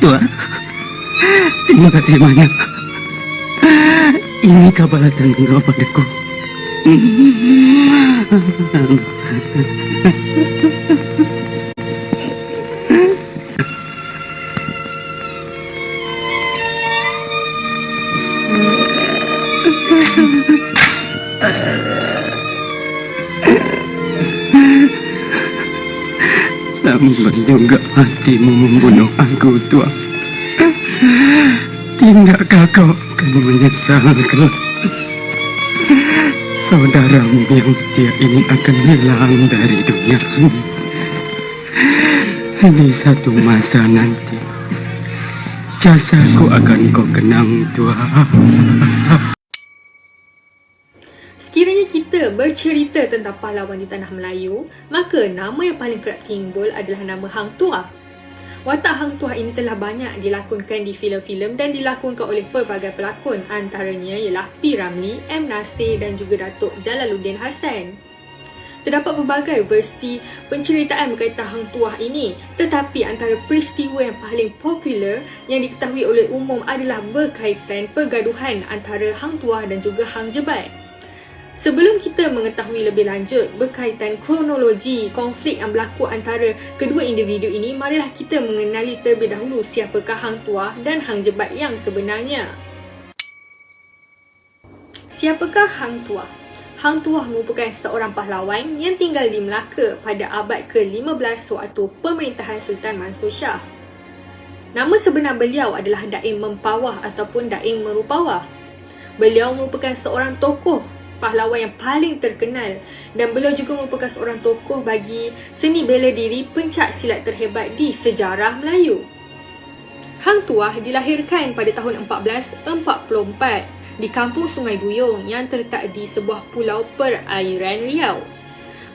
Tuan, terima kasih banyak. Ini balasan engkau padaku. Sampai juga hatimu membunuh aku, Tuan. Tidakkah kau akan menyesal kelak? Saudaramu yang setia ini akan hilang dari dunia ini. Di satu masa nanti, jasaku akan kau kenang, Tuan. Sekiranya kita bercerita tentang pahlawan di tanah Melayu, maka nama yang paling kerap timbul adalah nama Hang Tuah. Watak Hang Tuah ini telah banyak dilakonkan di filem-filem dan dilakonkan oleh pelbagai pelakon, antaranya ialah P. Ramlee, M. Nasir dan juga Datuk Jalaluddin Hassan. Terdapat pelbagai versi penceritaan berkaitan Hang Tuah ini, tetapi antara peristiwa yang paling popular yang diketahui oleh umum adalah berkaitan pergaduhan antara Hang Tuah dan juga Hang Jebat. Sebelum kita mengetahui lebih lanjut berkaitan kronologi konflik yang berlaku antara kedua individu ini, marilah kita mengenali terlebih dahulu siapakah Hang Tuah dan Hang Jebat yang sebenarnya. Siapakah Hang Tuah? Hang Tuah merupakan seorang pahlawan yang tinggal di Melaka pada abad ke-15 sewaktu pemerintahan Sultan Mansur Shah. Nama sebenar beliau adalah Daim Mempawah ataupun Daim Merupawah. Beliau merupakan seorang tokoh pahlawan yang paling terkenal dan beliau juga merupakan seorang tokoh bagi seni bela diri pencak silat terhebat di sejarah Melayu. Hang Tuah dilahirkan pada tahun 1444 di kampung Sungai Duyung yang terletak di sebuah pulau perairan Riau.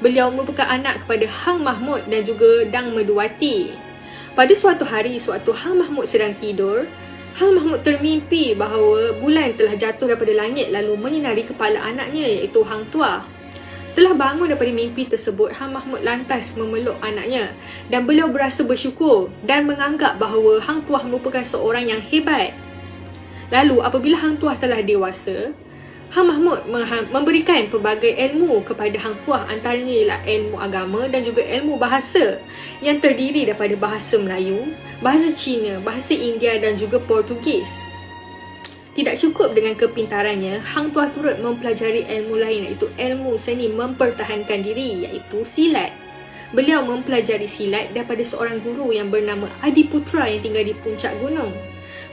Beliau merupakan anak kepada Hang Mahmud dan juga Dang Meduwati. Pada suatu hari, sewaktu Hang Mahmud sedang tidur, Hang Mahmud termimpi bahawa bulan telah jatuh daripada langit lalu menyinari kepala anaknya iaitu Hang Tuah. Setelah bangun daripada mimpi tersebut, Hang Mahmud lantas memeluk anaknya dan beliau berasa bersyukur dan menganggap bahawa Hang Tuah merupakan seorang yang hebat. Lalu apabila Hang Tuah telah dewasa, Hang Mahmud memberikan pelbagai ilmu kepada Hang Tuah, antaranya ialah ilmu agama dan juga ilmu bahasa yang terdiri daripada bahasa Melayu, bahasa Cina, bahasa India dan juga Portugis. Tidak cukup dengan kepintarannya, Hang Tuah turut mempelajari ilmu lain iaitu ilmu seni mempertahankan diri iaitu silat. Beliau mempelajari silat daripada seorang guru yang bernama Adiputra yang tinggal di puncak gunung.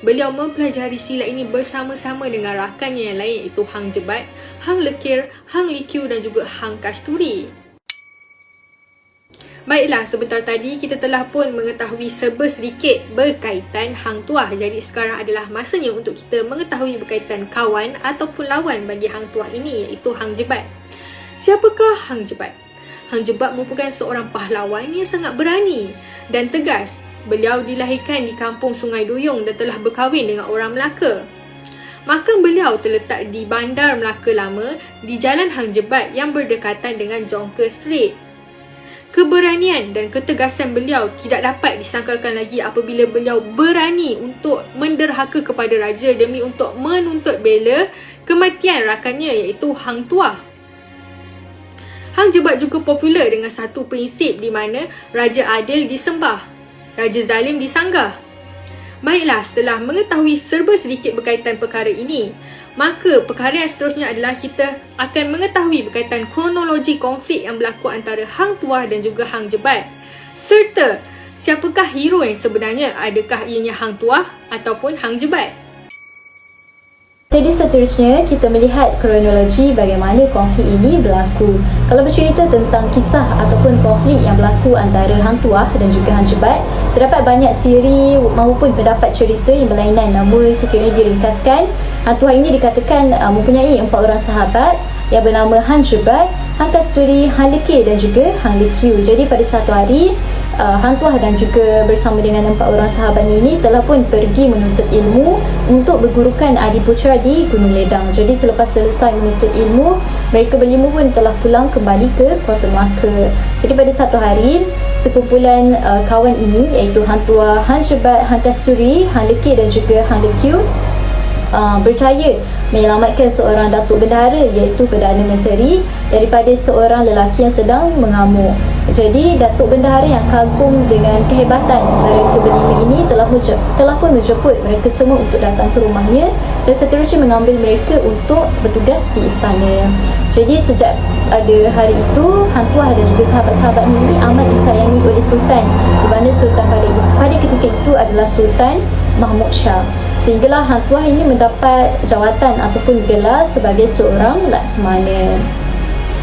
Beliau mempelajari silat ini bersama-sama dengan rakannya yang lain iaitu Hang Jebat, Hang Lekir, Hang Likiu dan juga Hang Kasturi. Baiklah, sebentar tadi kita telah pun mengetahui serba sedikit berkaitan Hang Tuah. Jadi sekarang adalah masanya untuk kita mengetahui berkaitan kawan ataupun lawan bagi Hang Tuah ini iaitu Hang Jebat. Siapakah Hang Jebat? Hang Jebat merupakan seorang pahlawan yang sangat berani dan tegas. Beliau dilahirkan di kampung Sungai Duyung dan telah berkahwin dengan orang Melaka. Makam beliau terletak di Bandar Melaka Lama di Jalan Hang Jebat yang berdekatan dengan Jonker Street. Keberanian dan ketegasan beliau tidak dapat disangkalkan lagi apabila beliau berani untuk menderhaka kepada raja demi untuk menuntut bela kematian rakannya iaitu Hang Tuah. Hang Jebat juga popular dengan satu prinsip di mana raja adil disembah, raja zalim disanggah. Baiklah, setelah mengetahui serba sedikit berkaitan perkara ini, maka perkara yang seterusnya adalah kita akan mengetahui berkaitan kronologi konflik yang berlaku antara Hang Tuah dan juga Hang Jebat. Serta siapakah hero yang sebenarnya, adakah ianya Hang Tuah ataupun Hang Jebat. Jadi seterusnya kita melihat kronologi bagaimana konflik ini berlaku. Kalau bercerita tentang kisah ataupun konflik yang berlaku antara Hang Tuah dan juga Hang Jebat, terdapat banyak siri maupun pendapat cerita yang berlainan. Namun sekiranya diringkaskan, Hang Tuah ini dikatakan mempunyai 4 orang sahabat yang bernama Hang Jebat, Hang Kasturi, Hang Lekir dan juga Hang Likiu. Jadi pada satu hari Hang Tuah dan juga bersama dengan 4 orang sahabatnya ini telah pun pergi menuntut ilmu untuk bergurukan Adiputra di Gunung Ledang. Jadi selepas selesai menuntut ilmu, mereka berlima pun telah pulang kembali ke Kota Melaka. Jadi pada satu hari, sekumpulan kawan ini iaitu Hang Tuah, Hang Jebat, Hang Kasturi, Hang Lekir dan juga Hang Lekyu berjaya menyelamatkan seorang Datuk Bendahara iaitu Perdana Menteri daripada seorang lelaki yang sedang mengamuk. Jadi Datuk Bendahara yang kagum dengan kehebatan mereka berlima ini telah pun menjemput mereka semua untuk datang ke rumahnya dan seterusnya mengambil mereka untuk bertugas di istana. Jadi sejak pada hari itu, Hang Tuah dan juga sahabat-sahabatnya ini amat disayangi oleh Sultan, di mana Sultan pada ketika itu adalah Sultan Mahmud Shah. Sehinggalah Hang Tuah ini mendapat jawatan ataupun gelar sebagai seorang Laksamana.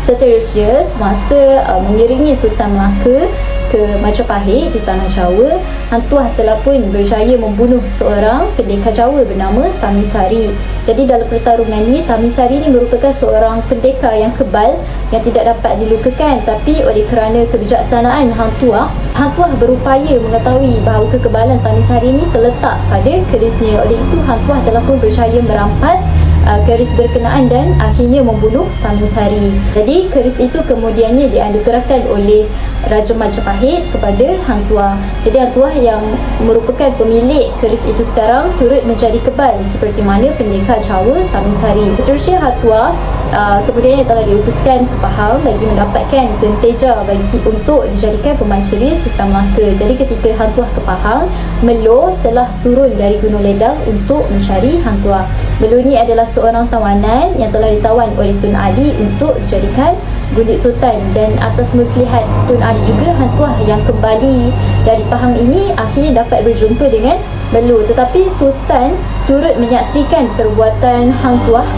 Seterusnya, semasa mengiringi Sultan Melaka ke Majapahit di Tanah Jawa, Hang Tuah telah pun berjaya membunuh seorang pendekar Jawa bernama Taminsari. Jadi dalam pertarungan ini, Taminsari ini merupakan seorang pendekar yang kebal yang tidak dapat dilukakan, tapi oleh kerana kebijaksanaan Hang Tuah berupaya mengetahui bahawa kekebalan Taminsari ini terletak pada kerisnya. Oleh itu, Hang Tuah telah pun berjaya merampas keris berkenaan dan akhirnya membunuh Taminsari. Jadi keris itu kemudiannya dianugerahkan oleh Raja Majapahit kepada Hang Tuah. Jadi Hang Tuah yang merupakan pemilik keris itu sekarang turut menjadi kebal seperti mana pendekar Jawa Taminsari. Seterusnya Hang Tuah kemudian telah diutuskan ke Pahang bagi mendapatkan Tun Teja untuk dijadikan pemansuri Sultan Melaka. Jadi ketika Hang Tuah ke Pahang, Melo telah turun dari Gunung Ledang untuk mencari Hang Tuah. Melo ni adalah seorang tawanan yang telah ditawan oleh Tun Ali untuk dijadikan gundik sultan, dan atas muslihat Tun Ali juga Hang Tuah yang kembali dari Pahang ini akhirnya dapat berjumpa dengan Melo. Tetapi Sultan turut menyaksikan perbuatan Hang Tuah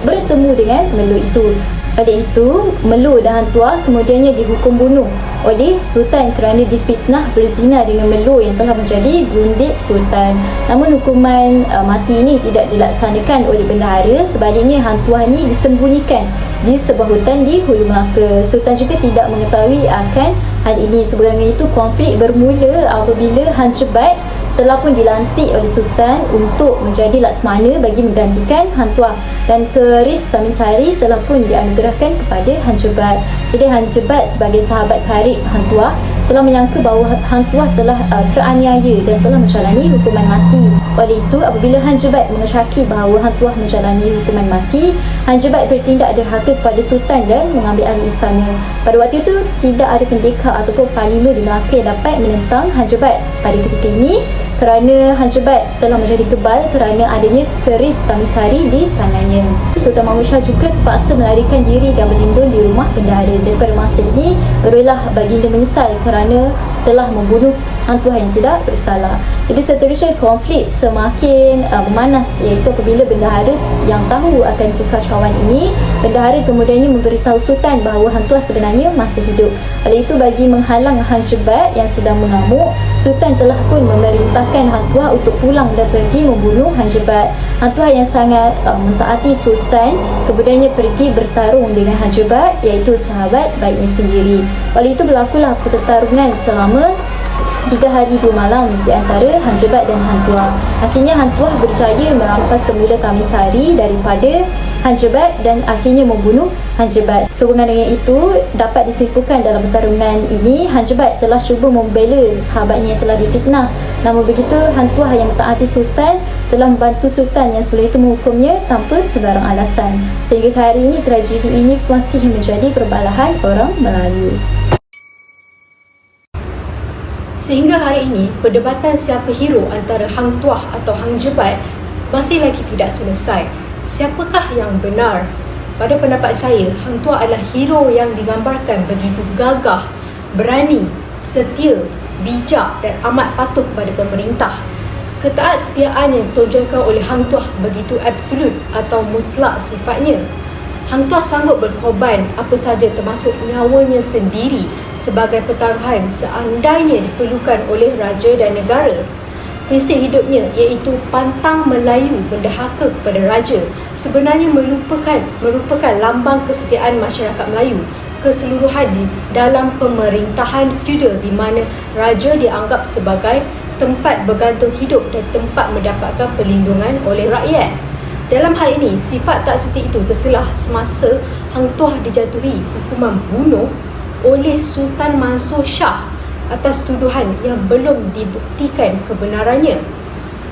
bertemu dengan Melo itu. Oleh itu, Melo dan Hang Tuah kemudiannya dihukum bunuh oleh Sultan kerana difitnah berzina dengan Melo yang telah menjadi gundik sultan. Namun hukuman mati ini tidak dilaksanakan oleh bendahara. Sebaliknya Hang Tuah ini disembunyikan di sebuah hutan di Hulu Melaka. Sultan juga tidak mengetahui akan hal ini. Sebenarnya itu konflik bermula apabila Hang Jebat telah pun dilantik oleh Sultan untuk menjadi Laksamana bagi menggantikan Hang Tuah, dan keris Taminsari telah pun dianugerahkan kepada Hang Jebat. Jadi Hang Jebat sebagai sahabat karib Hang Tuah telah menyangka bahawa Hang Tuah telah teraniaya dan telah menjalani hukuman mati. Oleh itu, apabila Hang Jebat mengesyaki bahawa Hang Tuah menjalani hukuman mati, Hang Jebat bertindak derhaka kepada Sultan dan mengambil alih istana. Pada waktu itu, tidak ada pendekar ataupun panglima di Melaka yang dapat menentang Hang Jebat pada ketika ini, kerana Hang Jebat telah menjadi kebal kerana adanya keris Taminsari di tangannya. Sultan Mahmud Shah juga terpaksa melarikan diri dan berlindung di rumah bendahara. Jadi pada masa ini, barulah baginda menyesal kerana telah membunuh Hang Tuah yang tidak bersalah. Jadi seterusnya konflik semakin memanas, iaitu apabila bendahara yang tahu akan kekacauan ini, bendahara kemudiannya memberitahu Sultan bahawa Hang Tuah sebenarnya masih hidup. Oleh itu, bagi menghalang Hang Jebat yang sedang mengamuk, Sultan telah pun memerintahkan Hang Tuah untuk pulang dan pergi membunuh Hang Jebat. Hang Tuah yang sangat mentaati Sultan kemudiannya pergi bertarung dengan Hang Jebat, iaitu sahabat baiknya sendiri. Oleh itu berlakulah pertarungan selama 3 hari 2 malam di antara Hang Jebat dan Hang Tuah. Akhirnya Hang Tuah berjaya merampas semula Taminsari daripada Hang Jebat dan akhirnya membunuh Hang Jebat. Sehubungan dengan itu, dapat disimpulkan dalam pertarungan ini, Hang Jebat telah cuba membela sahabatnya yang telah difitnah. Namun begitu, Hang Tuah yang mentaati Sultan telah membantu Sultan yang sebelum itu menghukumnya tanpa sebarang alasan. Sehingga hari ini, tragedi ini masih menjadi perbalahan orang Melayu. Sehingga hari ini, perdebatan siapa hero antara Hang Tuah atau Hang Jebat masih lagi tidak selesai. Siapakah yang benar? Pada pendapat saya, Hang Tuah adalah hero yang digambarkan begitu gagah, berani, setia, bijak dan amat patuh kepada pemerintah. Ketaat-setiaan yang ditonjolkan oleh Hang Tuah begitu absolut atau mutlak sifatnya. Hang Tuah sanggup berkorban apa sahaja termasuk nyawanya sendiri sebagai pertaruhan seandainya diperlukan oleh raja dan negara. Prinsip hidupnya iaitu pantang Melayu berdahaka kepada raja sebenarnya merupakan lambang kesetiaan masyarakat Melayu keseluruhan di dalam pemerintahan feudal di mana raja dianggap sebagai tempat bergantung hidup dan tempat mendapatkan perlindungan oleh rakyat. Dalam hal ini, sifat tak setia itu terselah semasa Hang Tuah dijatuhi hukuman bunuh oleh Sultan Mansur Shah atas tuduhan yang belum dibuktikan kebenarannya.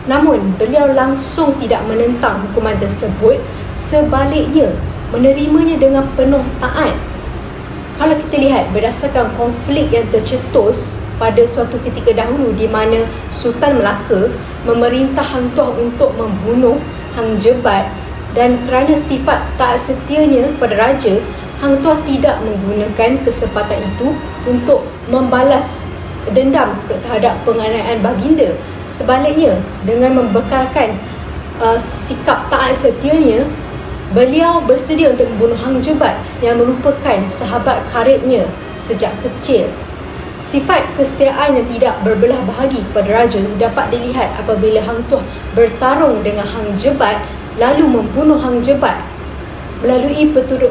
Namun, beliau langsung tidak menentang hukuman tersebut, sebaliknya menerimanya dengan penuh taat. Kalau kita lihat berdasarkan konflik yang tercetus pada suatu ketika dahulu di mana Sultan Melaka memerintah Hang Tuah untuk membunuh Hang Jebat, dan kerana sifat tak setianya pada raja, Hang Tuah tidak menggunakan kesempatan itu untuk membalas dendam terhadap penganiayaan baginda. Sebaliknya, dengan membekalkan sikap taat setianya, beliau bersedia untuk membunuh Hang Jebat yang merupakan sahabat karibnya sejak kecil. Sifat kesetiaan yang tidak berbelah bahagi kepada raja dapat dilihat apabila Hang Tuah bertarung dengan Hang Jebat lalu membunuh Hang Jebat. Melalui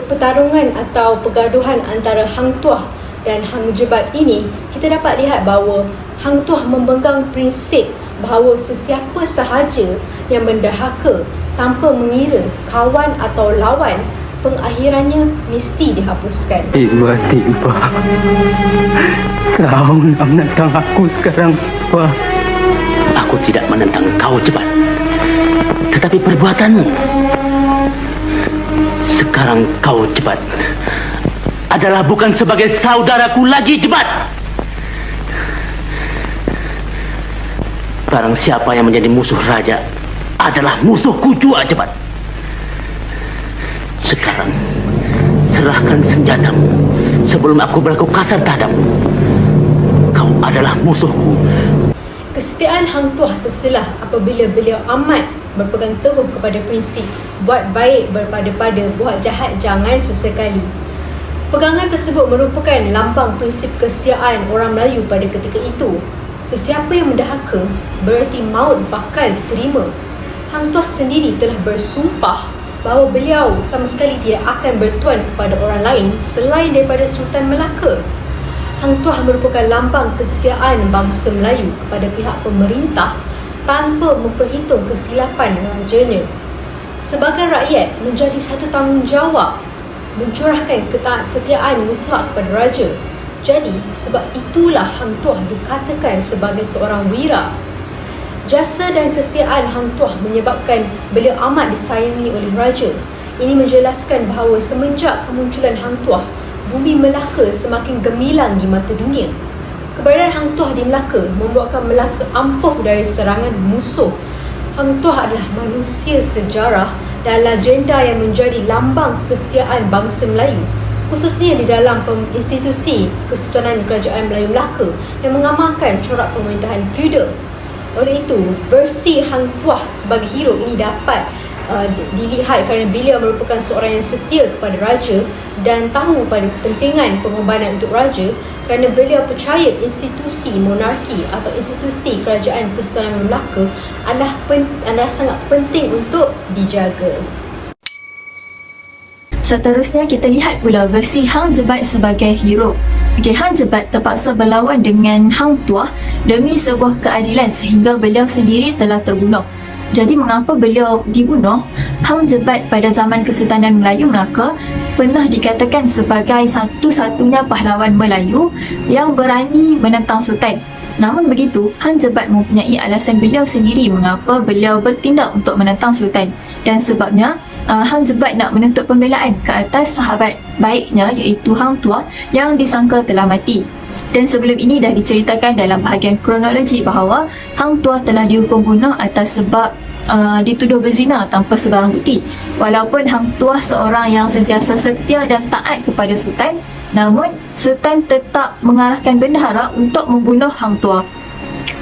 pertarungan atau pergaduhan antara Hang Tuah dan Hang Jebat ini, kita dapat lihat bahawa Hang Tuah memegang prinsip bahawa sesiapa sahaja yang mendahaka tanpa mengira kawan atau lawan, pengakhirannya mesti dihapuskan. Tiba-tiba kau nak menentang aku sekarang, Wah. Aku tidak menentang kau, Jebat. Tetapi perbuatanmu sekarang, kau, Jebat, adalah bukan sebagai saudaraku lagi, Jebat. Barang siapa yang menjadi musuh raja adalah musuhku juga, Jebat. Sekarang serahkan senjatamu sebelum aku berlaku kasar terhadapmu. Kau adalah musuhku. Kesetiaan Hang Tuah terselah apabila beliau amat berpegang teguh kepada prinsip buat baik berpada-pada, buat jahat jangan sesekali. Pegangan tersebut merupakan lambang prinsip kesetiaan orang Melayu pada ketika itu. Sesiapa yang mendahaka berarti maut bakal diterima. Hang Tuah sendiri telah bersumpah bahawa beliau sama sekali tidak akan bertuan kepada orang lain selain daripada Sultan Melaka. Hang Tuah merupakan lambang kesetiaan bangsa Melayu kepada pihak pemerintah tanpa memperhitung kesilapan rajanya. Sebagai rakyat, menjadi satu tanggungjawab mencurahkan ketaat-setiaan mutlak kepada raja. Jadi, sebab itulah Hang Tuah dikatakan sebagai seorang wira. Jasa dan kesetiaan Hang Tuah menyebabkan beliau amat disayangi oleh raja. Ini menjelaskan bahawa semenjak kemunculan Hang Tuah, bumi Melaka semakin gemilang di mata dunia. Keberadaan Hang Tuah di Melaka membuatkan Melaka ampuh dari serangan musuh. Hang Tuah adalah manusia sejarah dan legenda yang menjadi lambang kesetiaan bangsa Melayu, khususnya di dalam institusi Kesultanan Kerajaan Melayu Melaka yang mengamalkan corak pemerintahan feudal. Oleh itu, versi Hang Tuah sebagai hero ini dapat dilihat kerana beliau merupakan seorang yang setia kepada raja dan tahu pada kepentingan pengorbanan untuk raja, kerana beliau percaya institusi monarki atau institusi Kerajaan Kesultanan Melaka adalah sangat penting untuk dijaga. Seterusnya kita lihat pula versi Hang Jebat sebagai hero. Hang Jebat terpaksa berlawan dengan Hang Tuah demi sebuah keadilan sehingga beliau sendiri telah terbunuh. Jadi mengapa beliau dibunuh? Hang Jebat pada zaman Kesultanan Melayu Melaka pernah dikatakan sebagai satu-satunya pahlawan Melayu yang berani menentang Sultan. Namun begitu, Hang Jebat mempunyai alasan beliau sendiri mengapa beliau bertindak untuk menentang Sultan, dan sebabnya Hang Jebat nak menuntut pembelaan ke atas sahabat baiknya iaitu Hang Tuah yang disangka telah mati. Dan sebelum ini dah diceritakan dalam bahagian kronologi bahawa Hang Tuah telah dihukum bunuh atas sebab dituduh berzina tanpa sebarang bukti. Walaupun Hang Tuah seorang yang sentiasa setia dan taat kepada Sultan, namun Sultan tetap mengarahkan bendahara untuk membunuh Hang Tuah.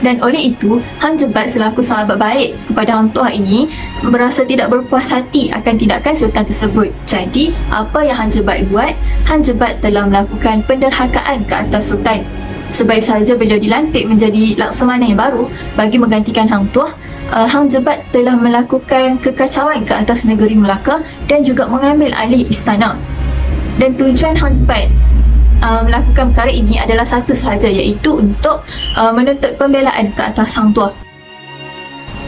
Dan oleh itu, Hang Jebat selaku sahabat baik kepada Hang Tuah ini merasa tidak berpuas hati akan tindakan Sultan tersebut. Jadi, apa yang Hang Jebat buat? Hang Jebat telah melakukan penderhakaan ke atas Sultan. Sebaik sahaja beliau dilantik menjadi laksamana yang baru bagi menggantikan Hang Tuah, Hang Jebat telah melakukan kekacauan ke atas negeri Melaka dan juga mengambil alih istana. Dan tujuan Hang Jebat melakukan perkara ini adalah satu sahaja, iaitu untuk menuntut pembelaan ke atas Hang Tuah.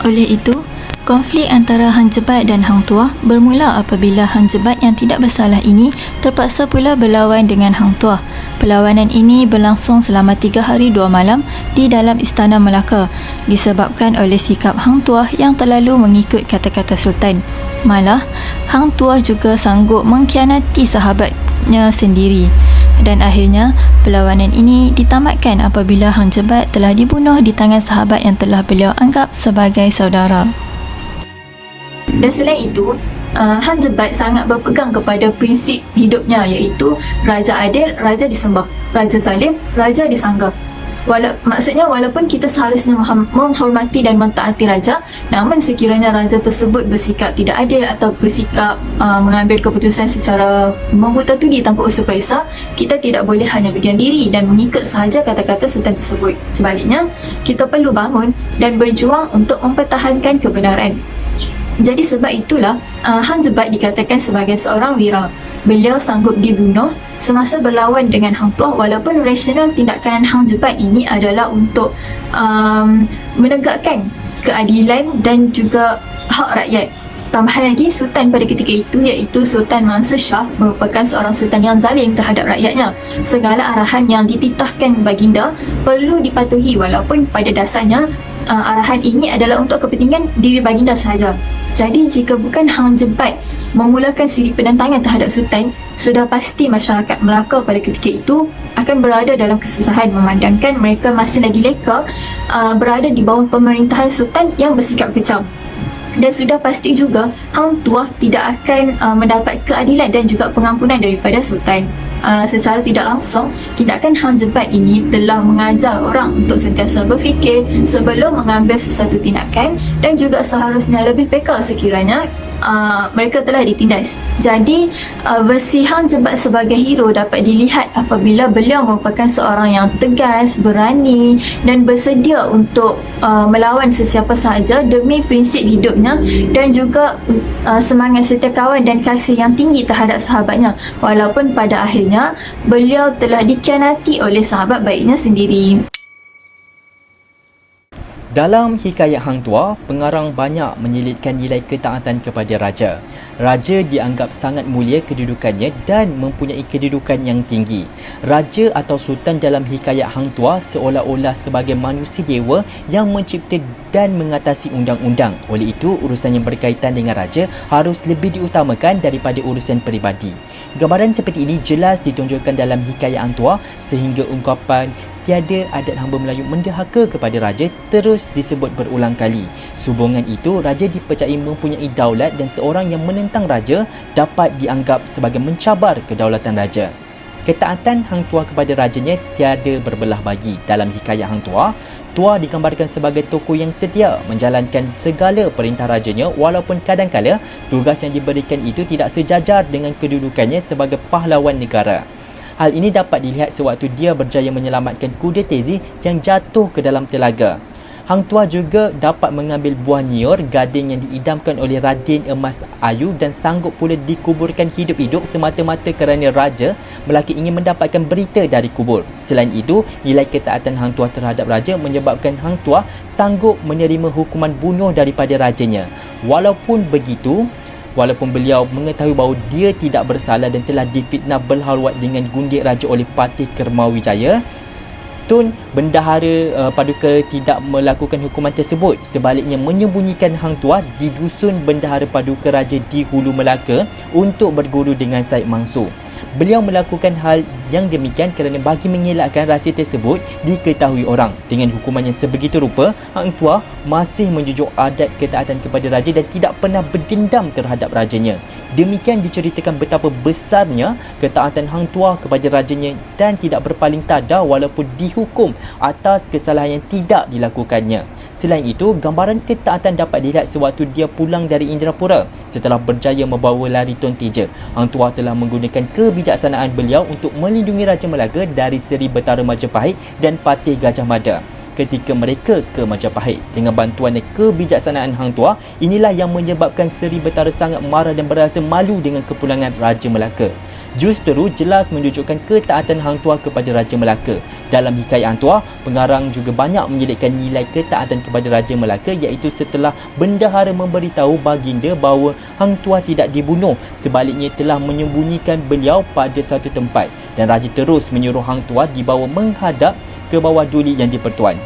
Oleh itu, konflik antara Hang Jebat dan Hang Tuah bermula apabila Hang Jebat yang tidak bersalah ini terpaksa pula berlawan dengan Hang Tuah. Perlawanan ini berlangsung selama 3 hari 2 malam di dalam Istana Melaka disebabkan oleh sikap Hang Tuah yang terlalu mengikut kata-kata Sultan. Malah, Hang Tuah juga sanggup mengkhianati sahabatnya sendiri. Dan akhirnya, perlawanan ini ditamatkan apabila Hang Jebat telah dibunuh di tangan sahabat yang telah beliau anggap sebagai saudara. Dan selain itu, Hang Jebat sangat berpegang kepada prinsip hidupnya, iaitu Raja Adil, Raja disembah, Raja Zalim, Raja disanggah. Maksudnya walaupun kita seharusnya menghormati dan mentaati raja, namun sekiranya raja tersebut bersikap tidak adil atau bersikap mengambil keputusan secara membuta tudi tanpa usul periksa, kita tidak boleh hanya berdiam diri dan mengikut sahaja kata-kata sultan tersebut. Sebaliknya, kita perlu bangun dan berjuang untuk mempertahankan kebenaran. Jadi sebab itulah Hang Jebat dikatakan sebagai seorang wira. Beliau sanggup dibunuh semasa berlawan dengan Hang Tuah, walaupun rasional tindakan Hang Jebat ini adalah untuk menegakkan keadilan dan juga hak rakyat. Tambahan lagi, Sultan pada ketika itu iaitu Sultan Mansur Shah merupakan seorang sultan yang zalim terhadap rakyatnya. Segala arahan yang dititahkan baginda perlu dipatuhi, walaupun pada dasarnya arahan ini adalah untuk kepentingan diri baginda sahaja. Jadi jika bukan Hang Jebat memulakan siri penentangan terhadap Sultan, sudah pasti masyarakat Melaka pada ketika itu akan berada dalam kesusahan, memandangkan mereka masih lagi leka berada di bawah pemerintahan Sultan yang bersikap kejam. Dan sudah pasti juga Hang Tuah tidak akan mendapat keadilan dan juga pengampunan daripada Sultan. Secara tidak langsung, tindakan Hang Jebat ini telah mengajar orang untuk sentiasa berfikir sebelum mengambil sesuatu tindakan, dan juga seharusnya lebih peka sekiranya mereka telah ditindas. Jadi versi Hang Jebat sebagai hero dapat dilihat apabila beliau merupakan seorang yang tegas, berani dan bersedia untuk melawan sesiapa sahaja demi prinsip hidupnya dan juga semangat setiakawan dan kasih yang tinggi terhadap sahabatnya, walaupun pada akhirnya beliau telah dikhianati oleh sahabat baiknya sendiri. Dalam hikayat Hang Tuah, pengarang banyak menyelitkan nilai ketaatan kepada raja. Raja dianggap sangat mulia kedudukannya dan mempunyai kedudukan yang tinggi. Raja atau sultan dalam hikayat Hang Tuah seolah-olah sebagai manusia dewa yang mencipta dan mengatasi undang-undang. Oleh itu, urusan yang berkaitan dengan raja harus lebih diutamakan daripada urusan peribadi. Gambaran seperti ini jelas ditunjukkan dalam hikayat Hang Tuah, sehingga ungkapan tiada adat hamba Melayu mendahaka kepada raja terus disebut berulang kali. Sehubungan itu, raja dipercayai mempunyai daulat dan seorang yang menentang raja dapat dianggap sebagai mencabar kedaulatan raja. Ketaatan Hang Tuah kepada rajanya tiada berbelah bagi. Dalam hikayat Hang Tuah, Tuah digambarkan sebagai tokoh yang setia menjalankan segala perintah rajanya, walaupun kadang-kala tugas yang diberikan itu tidak sejajar dengan kedudukannya sebagai pahlawan negara. Hal ini dapat dilihat sewaktu dia berjaya menyelamatkan kuda Tezi yang jatuh ke dalam telaga. Hang Tuah juga dapat mengambil buah nyior gading yang diidamkan oleh Raden Emas Ayu dan sanggup pula dikuburkan hidup-hidup semata-mata kerana raja Melaka ingin mendapatkan berita dari kubur. Selain itu, nilai ketaatan Hang Tuah terhadap raja menyebabkan Hang Tuah sanggup menerima hukuman bunuh daripada rajanya. Walaupun beliau mengetahui bahawa dia tidak bersalah dan telah difitnah berhalwat dengan gundik raja oleh Patih Kermawijaya, Tun Bendahara Paduka tidak melakukan hukuman tersebut. Sebaliknya menyembunyikan Hang Tuah di dusun Bendahara Paduka Raja di Hulu Melaka untuk berguru dengan Said Mansur. Beliau melakukan hal yang demikian kerana bagi mengelakkan rahsia tersebut diketahui orang. Dengan hukuman yang sebegitu rupa, Hang Tuah masih menjunjung adat ketaatan kepada raja dan tidak pernah berdendam terhadap rajanya. Demikian diceritakan betapa besarnya ketaatan Hang Tuah kepada rajanya dan tidak berpaling tada walaupun dihukum atas kesalahan yang tidak dilakukannya. Selain itu, gambaran ketaatan dapat dilihat sewaktu dia pulang dari Indrapura setelah berjaya membawa lari Tun Teja. Hang Tuah telah menggunakan kebijaksanaan beliau untuk melindungi Raja Melaka dari Seri Betara Majapahit dan Patih Gajah Mada. ketika mereka ke Majapahit. Dengan bantuan dan kebijaksanaan Hang Tuah, inilah yang menyebabkan Seri Betara sangat marah dan berasa malu dengan kepulangan Raja Melaka. Justru jelas menunjukkan ketaatan Hang Tuah kepada Raja Melaka. Dalam hikayat Hang Tuah, pengarang juga banyak menyelitkan nilai ketaatan kepada Raja Melaka, iaitu setelah bendahara memberitahu baginda bahawa Hang Tuah tidak dibunuh, sebaliknya telah menyembunyikan beliau pada satu tempat, dan Raja terus menyuruh Hang Tuah dibawa menghadap ke bawah duli yang di-Pertuan.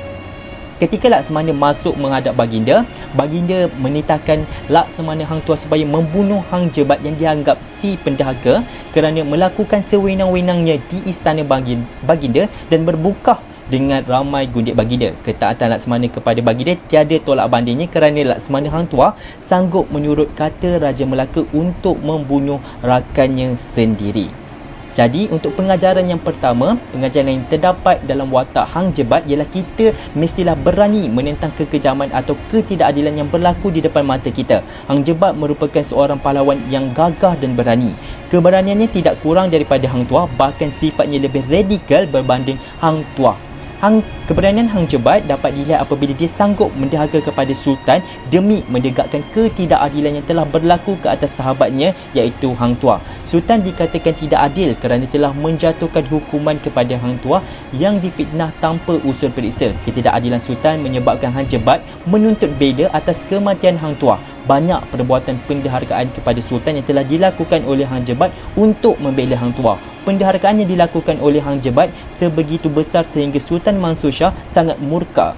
Ketika Laksamana masuk menghadap baginda, baginda menitahkan Laksamana Hang Tuah supaya membunuh Hang Jebat yang dianggap si pendahaka kerana melakukan sewenang-wenangnya di istana baginda dan berbukah dengan ramai gundik baginda. Ketaatan Laksamana kepada baginda tiada tolak bandingnya kerana Laksamana Hang Tuah sanggup menurut kata Raja Melaka untuk membunuh rakannya sendiri. Jadi untuk pengajaran yang pertama, pengajaran yang terdapat dalam watak Hang Jebat ialah kita mestilah berani menentang kekejaman atau ketidakadilan yang berlaku di depan mata kita. Hang Jebat merupakan seorang pahlawan yang gagah dan berani. Keberaniannya tidak kurang daripada Hang Tuah, bahkan sifatnya lebih radikal berbanding Hang Tuah. Keberanian Hang Jebat dapat dilihat apabila dia sanggup mendahaka kepada Sultan demi menegakkan ketidakadilan yang telah berlaku ke atas sahabatnya, iaitu Hang Tuah. Sultan dikatakan tidak adil kerana telah menjatuhkan hukuman kepada Hang Tuah yang difitnah tanpa usul periksa. Ketidakadilan Sultan menyebabkan Hang Jebat menuntut bela atas kematian Hang Tuah. Banyak perbuatan pendeharkaan kepada Sultan yang telah dilakukan oleh Hang Jebat untuk membela Hang Tuah. Pendeharkaan yang dilakukan oleh Hang Jebat sebegitu besar sehingga Sultan Mansur Shah sangat murka.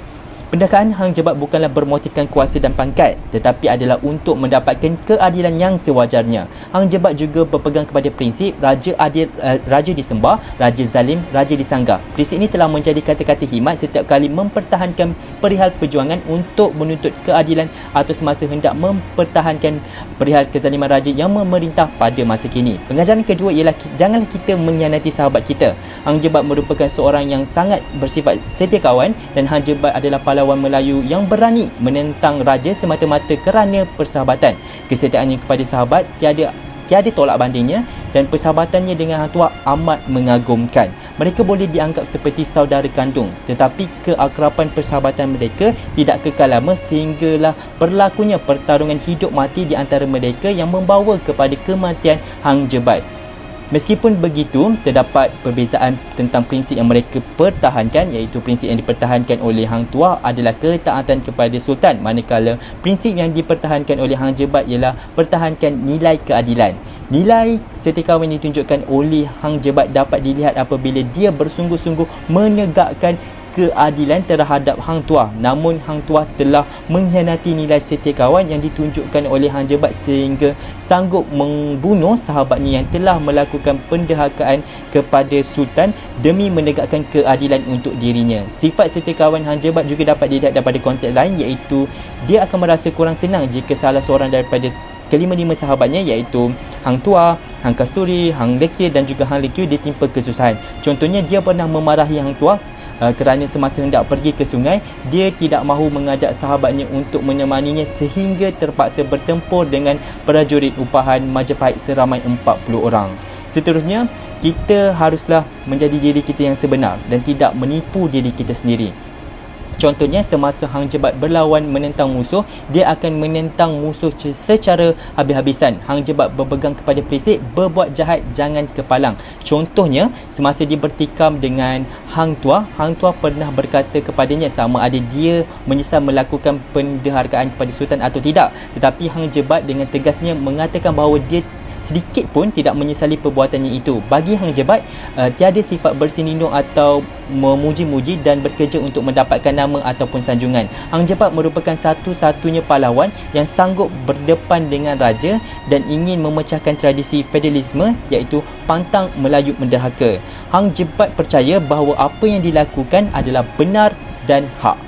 Pendeharkaan Hang Jebat bukanlah bermotifkan kuasa dan pangkat, tetapi adalah untuk mendapatkan keadilan yang sewajarnya. Hang Jebat juga berpegang kepada prinsip raja adil, raja disembah, raja zalim, raja disanggah. Prinsip ini telah menjadi kata-kata khidmat setiap kali mempertahankan perihal perjuangan untuk menuntut keadilan atau semasa hendak mempertahankan perihal kezaliman raja yang memerintah pada masa kini. Pengajaran kedua ialah janganlah kita mengkhianati sahabat kita. Hang Jebat merupakan seorang yang sangat bersifat setia kawan, dan Hang Jebat adalah pahlawan Melayu yang berani menentang raja semata-mata kerana persahabatan. Kesetiaannya kepada sahabat tiada tolak bandingnya, dan persahabatannya dengan Hang Tuah amat mengagumkan. Mereka boleh dianggap seperti saudara kandung, tetapi keakraban persahabatan mereka tidak kekal lama sehinggalah berlakunya pertarungan hidup mati di antara mereka yang membawa kepada kematian Hang Jebat. Meskipun begitu, terdapat perbezaan tentang prinsip yang mereka pertahankan, iaitu prinsip yang dipertahankan oleh Hang Tuah adalah ketaatan kepada Sultan, manakala prinsip yang dipertahankan oleh Hang Jebat ialah pertahankan nilai keadilan. Nilai setia kawan yang ditunjukkan oleh Hang Jebat dapat dilihat apabila dia bersungguh-sungguh menegakkan keadilan terhadap Hang Tuah. Namun Hang Tuah telah mengkhianati nilai setia kawan yang ditunjukkan oleh Hang Jebat sehingga sanggup membunuh sahabatnya yang telah melakukan pendehakaan kepada Sultan demi menegakkan keadilan untuk dirinya. Sifat setia kawan Hang Jebat juga dapat dilihat daripada konteks lain, iaitu dia akan merasa kurang senang jika salah seorang daripada kelima-lima sahabatnya, iaitu Hang Tuah, Hang Kasturi, Hang Lekir dan juga Hang Lekir ditimpa kesusahan. Contohnya, dia pernah memarahi Hang Tuah kerana semasa hendak pergi ke sungai, dia tidak mahu mengajak sahabatnya untuk menemaninya sehingga terpaksa bertempur dengan prajurit upahan Majapahit seramai 40 orang. Seterusnya, kita haruslah menjadi diri kita yang sebenar dan tidak menipu diri kita sendiri. Contohnya, semasa Hang Jebat berlawan menentang musuh, dia akan menentang musuh secara habis-habisan. Hang Jebat berpegang kepada prinsip berbuat jahat jangan kepalang. Contohnya, semasa dia bertikam dengan Hang Tuah pernah berkata kepadanya sama ada dia menyesal melakukan pendeharkaan kepada Sultan atau tidak. Tetapi Hang Jebat dengan tegasnya mengatakan bahawa dia sedikit pun tidak menyesali perbuatannya itu. Bagi Hang Jebat, tiada sifat bersenindung atau memuji-muji dan bekerja untuk mendapatkan nama ataupun sanjungan. Hang Jebat merupakan satu-satunya pahlawan yang sanggup berdepan dengan raja dan ingin memecahkan tradisi feudalisme, iaitu pantang Melayu mendahaka. Hang Jebat percaya bahawa apa yang dilakukan adalah benar dan hak.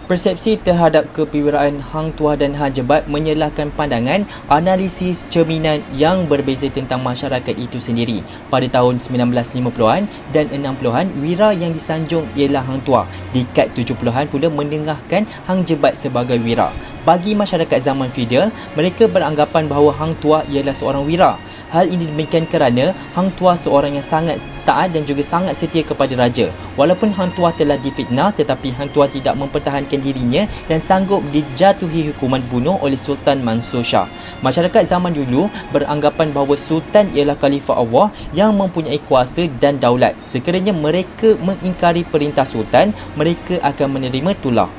Persepsi terhadap kepewiraan Hang Tuah dan Hang Jebat menyelahkan pandangan analisis cerminan yang berbeza tentang masyarakat itu sendiri. Pada tahun 1950-an dan 60-an, wira yang disanjung ialah Hang Tuah. Dekad 70-an pula mendengahkan Hang Jebat sebagai wira. Bagi masyarakat zaman feudal, mereka beranggapan bahawa Hang Tuah ialah seorang wira. Hal ini demikian kerana Hang Tuah seorang yang sangat taat dan juga sangat setia kepada raja. Walaupun Hang Tuah telah difitnah, tetapi Hang Tuah tidak mempertahankan dirinya dan sanggup dijatuhi hukuman bunuh oleh Sultan Mansur Shah. Masyarakat zaman dulu beranggapan bahawa Sultan ialah Khalifah Allah yang mempunyai kuasa dan daulat. Sekiranya mereka mengingkari perintah Sultan, mereka akan menerima tulah.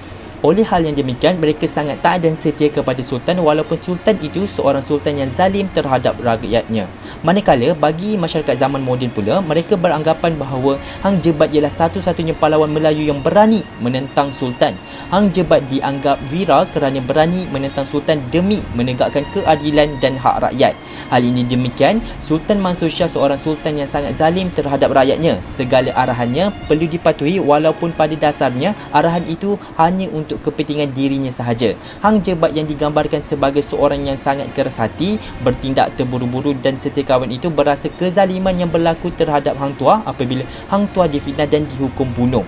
Oleh hal yang demikian, mereka sangat taat dan setia kepada Sultan walaupun Sultan itu seorang Sultan yang zalim terhadap rakyatnya. Manakala bagi masyarakat zaman moden pula, mereka beranggapan bahawa Hang Jebat ialah satu-satunya pahlawan Melayu yang berani menentang Sultan. Hang Jebat dianggap wira kerana berani menentang Sultan demi menegakkan keadilan dan hak rakyat. Hal ini demikian, Sultan Mansur Shah seorang Sultan yang sangat zalim terhadap rakyatnya. Segala arahannya perlu dipatuhi walaupun pada dasarnya arahan itu hanya untuk kepentingan dirinya sahaja. Hang Jebat yang digambarkan sebagai seorang yang sangat keras hati, bertindak terburu-buru dan setia kawan itu berasa kezaliman yang berlaku terhadap Hang Tuah apabila Hang Tuah difitnah dan dihukum bunuh.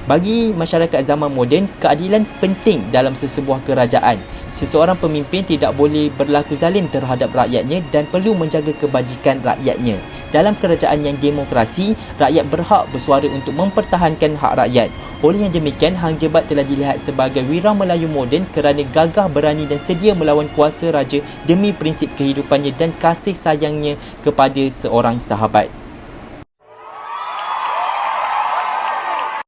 Bagi masyarakat zaman moden, keadilan penting dalam sesebuah kerajaan. Seseorang pemimpin tidak boleh berlaku zalim terhadap rakyatnya dan perlu menjaga kebajikan rakyatnya. Dalam kerajaan yang demokrasi, rakyat berhak bersuara untuk mempertahankan hak rakyat. Oleh yang demikian, Hang Jebat telah dilihat sebagai wira Melayu moden kerana gagah, berani dan sedia melawan kuasa raja demi prinsip kehidupannya dan kasih sayangnya kepada seorang sahabat.